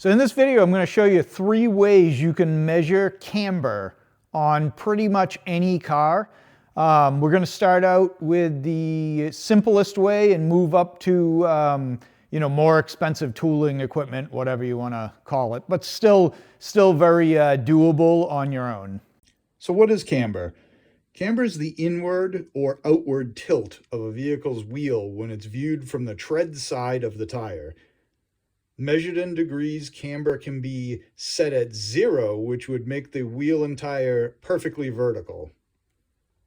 So in this video, I'm going to show you 3 ways you can measure camber on pretty much any car. We're going to start out with the simplest way and move up to more expensive tooling equipment, whatever you want to call it, but still very doable on your own. So what is camber? Camber is the inward or outward tilt of a vehicle's wheel when it's viewed from the tread side of the tire. Measured in degrees, camber can be set at 0, which would make the wheel and tire perfectly vertical.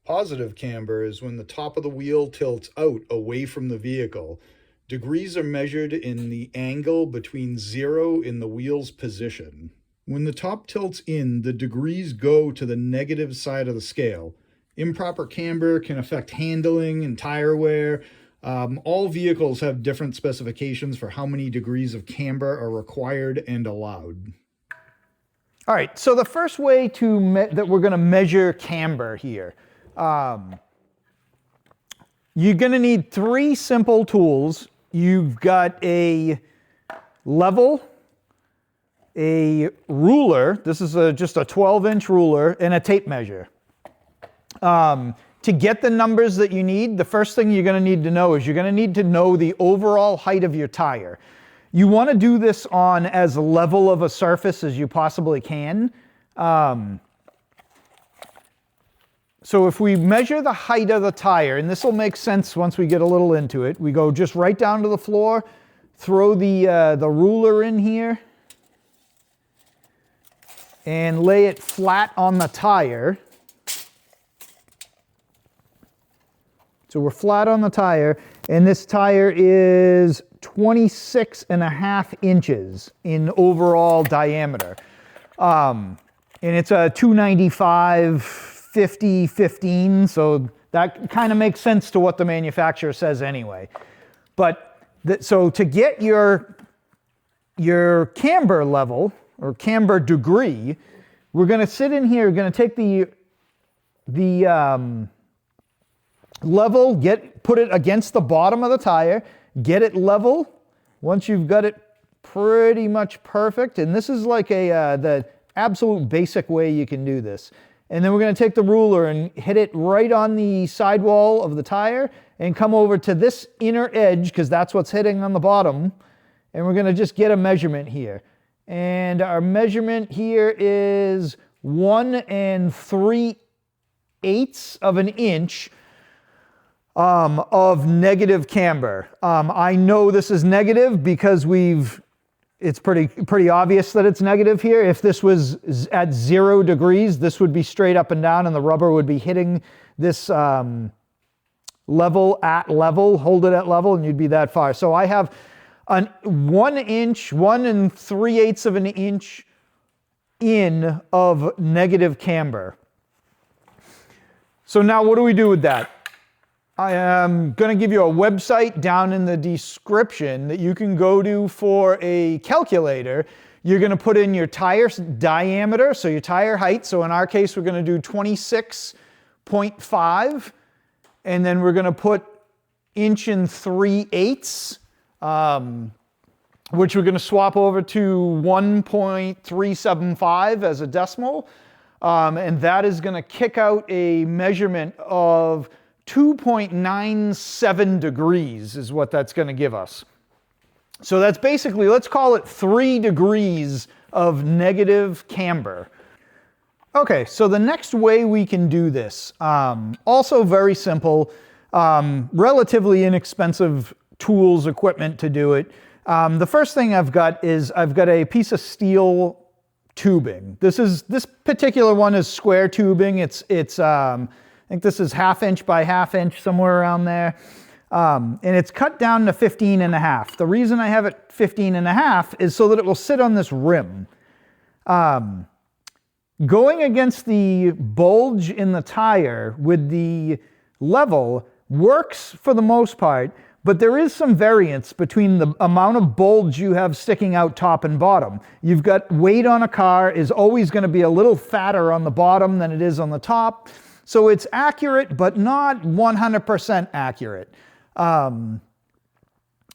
Positive camber is when the top of the wheel tilts out away from the vehicle. Degrees are measured in the angle between 0 in the wheel's position. When the top tilts in, the degrees go to the negative side of the scale. Improper camber can affect handling and tire wear. All vehicles have different specifications for how many degrees of camber are required and allowed. All right, so the first way that we're going to measure camber here, you're going to need 3 simple tools. You've got a level, a ruler, this is just a 12-inch ruler, and a tape measure. To get the numbers that you need, the first thing you're going to need to know is you're going to need to know the overall height of your tire. You want to do this on as level of a surface as you possibly can. So if we measure the height of the tire, and this will make sense once we get a little into it, we go just right down to the floor, throw the ruler in here, and lay it flat on the tire. So we're flat on the tire, and this tire is 26.5 inches in overall diameter. And it's a 295/50/15, so that kind of makes sense to what the manufacturer says anyway. But so to get your camber level, or camber degree, we're going to sit in here, we're going to take the level, put it against the bottom of the tire, get it level. Once you've got it pretty much perfect, and this is like the absolute basic way you can do this. And then we're going to take the ruler and hit it right on the sidewall of the tire and come over to this inner edge, because that's what's hitting on the bottom. And we're going to just get a measurement here. And our measurement here is 1 3/8 of an inch of negative camber. I know this is negative because it's pretty obvious that it's negative here. If this was at 0 degrees, this would be straight up and down and the rubber would be hitting this level at level, hold it at level, and you'd be that far. So I have 1 inch, 1 3/8 of an inch in of negative camber. So now what do we do with that? I am going to give you a website down in the description that you can go to for a calculator. You're going to put in your tire diameter, so your tire height. So in our case, we're going to do 26.5. And then we're going to put 1 3/8, which we're going to swap over to 1.375 as a decimal. And that is going to kick out a measurement of 2.97 degrees is what that's going to give us. So that's basically, let's call it 3 degrees of negative camber. Okay, so the next way we can do this, also very simple, relatively inexpensive tools, equipment to do it. The first thing I've got a piece of steel tubing. This particular one is square tubing. It's I think this is 1/2 inch by 1/2 inch, somewhere around there. And it's cut down to 15.5. The reason I have it 15.5 is so that it will sit on this rim. Going against the bulge in the tire with the level works for the most part, but there is some variance between the amount of bulge you have sticking out top and bottom. You've got weight on a car is always going to be a little fatter on the bottom than it is on the top. So it's accurate, but not 100% accurate.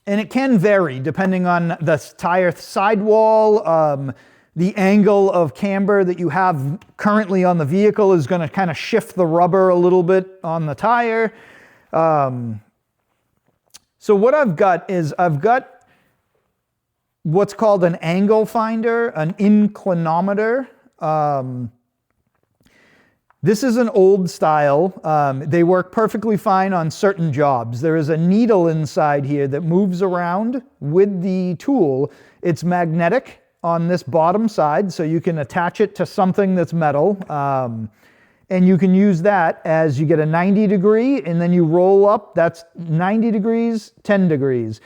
And it can vary depending on the tire sidewall. The angle of camber that you have currently on the vehicle is going to kind of shift the rubber a little bit on the tire. So what I've got is I've got what's called an angle finder, an inclinometer. This is an old style. They work perfectly fine on certain jobs. There is a needle inside here that moves around with the tool. It's magnetic on this bottom side, so you can attach it to something that's metal. And you can use that as you get a 90 degree, and then you roll up. That's 90 degrees, 10 degrees.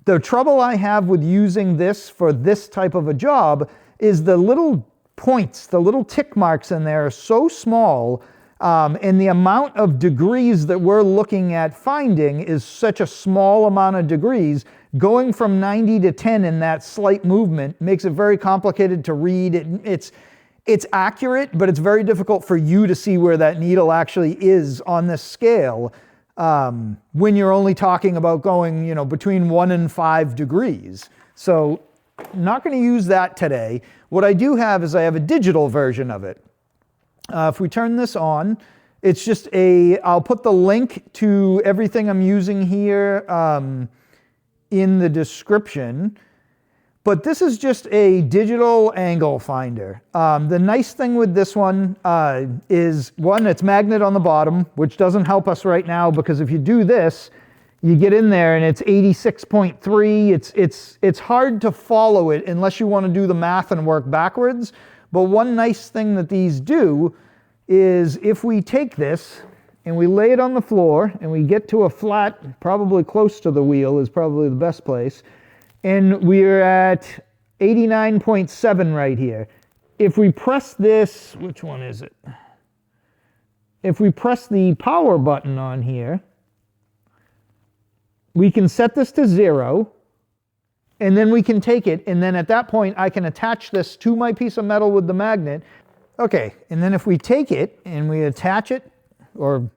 The trouble I have with using this for this type of a job is the little points, the little tick marks in there are so small, and the amount of degrees that we're looking at finding is such a small amount of degrees. Going from 90 to 10 in that slight movement makes it very complicated to read. It's accurate, but it's very difficult for you to see where that needle actually is on this scale when you're only talking about going, between 1 and 5 degrees. So not going to use that today. What I do have is I have a digital version of it. If we turn this on, it's just I'll put the link to everything I'm using here in the description. But this is just a digital angle finder. The nice thing with this one is, one, it's magnet on the bottom, which doesn't help us right now because if you do this, you get in there and it's 86.3. It's hard to follow it unless you want to do the math and work backwards. But one nice thing that these do is if we take this and we lay it on the floor and we get to a flat, probably close to the wheel is probably the best place, and we're at 89.7 right here. If we press this, which one is it? If we press the power button on here, we can set this to 0, and then we can take it, and then at that point I can attach this to my piece of metal with the magnet. Okay, and then if we take it and we attach it, or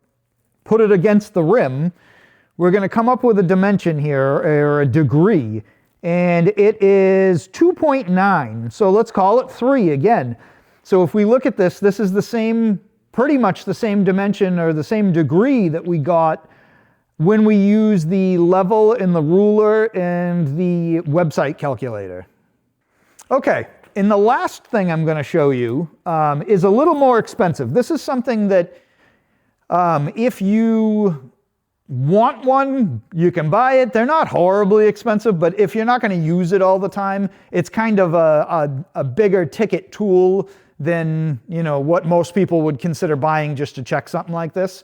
put it against the rim, we're going to come up with a dimension here, or a degree, and it is 2.9, so let's call it 3 again. So if we look at this, this is the same, pretty much the same dimension, or the same degree that we got when we use the level and the ruler and the website calculator. Okay, and the last thing I'm going to show you is a little more expensive. This is something that if you want one, you can buy it. They're not horribly expensive, but if you're not going to use it all the time, it's kind of a bigger ticket tool than what most people would consider buying just to check something like this.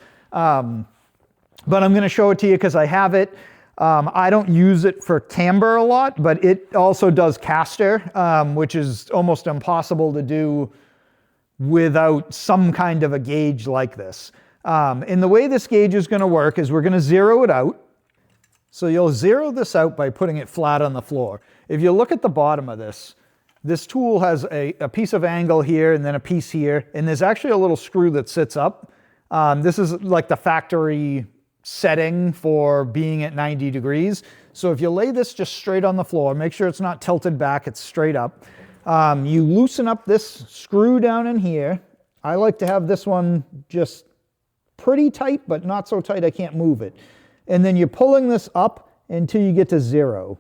But I'm going to show it to you because I have it. I don't use it for camber a lot, but it also does caster, which is almost impossible to do without some kind of a gauge like this. And the way this gauge is going to work is we're going to zero it out. So you'll zero this out by putting it flat on the floor. If you look at the bottom of this, this tool has a piece of angle here and then a piece here, and there's actually a little screw that sits up. This is like the factory setting for being at 90 degrees. So if you lay this just straight on the floor, make sure it's not tilted back, it's straight up. You loosen up this screw down in here. I like to have this one just pretty tight, but not so tight I can't move it. And then you're pulling this up until you get to 0.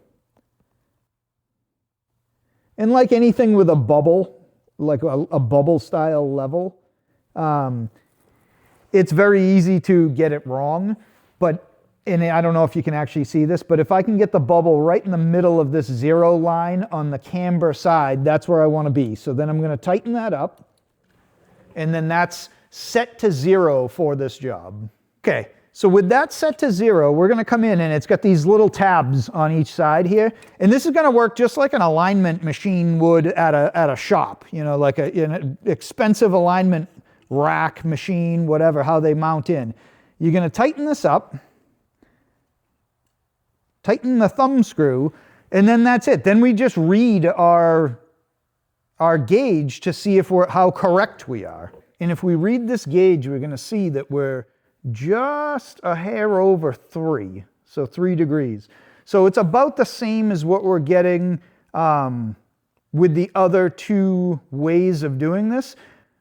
And like anything with a bubble, like a bubble style level, it's very easy to get it wrong. And I don't know if you can actually see this, but if I can get the bubble right in the middle of this 0 line on the camber side, that's where I want to be. So then I'm going to tighten that up, and then that's set to 0 for this job. Okay, so with that set to 0, we're going to come in, and it's got these little tabs on each side here, and this is going to work just like an alignment machine would at a shop, like an expensive alignment rack machine, whatever, how they mount in. You're going to tighten this up, tighten the thumb screw, and then that's it. Then we just read our gauge to see how correct we are. And if we read this gauge, we're going to see that we're just a hair over 3, so 3 degrees. So it's about the same as what we're getting with the other two ways of doing this.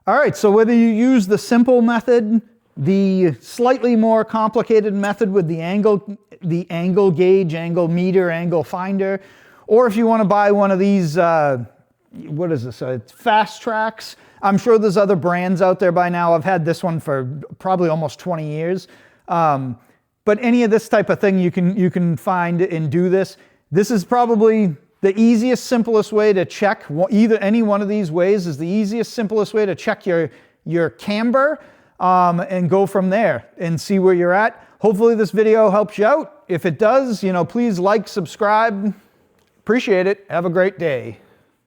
All right, so whether you use the simple method, the slightly more complicated method with the angle gauge, angle meter, angle finder, or if you want to buy one of these, what is this? It's Fastrax. I'm sure there's other brands out there by now. I've had this one for probably almost 20 years. But any of this type of thing you can find and do this. This is probably the easiest, simplest way to check. Either any one of these ways is the easiest, simplest way to check your camber and go from there and see where you're at. Hopefully this video helps you out. If it does, please like, subscribe. Appreciate it. Have a great day.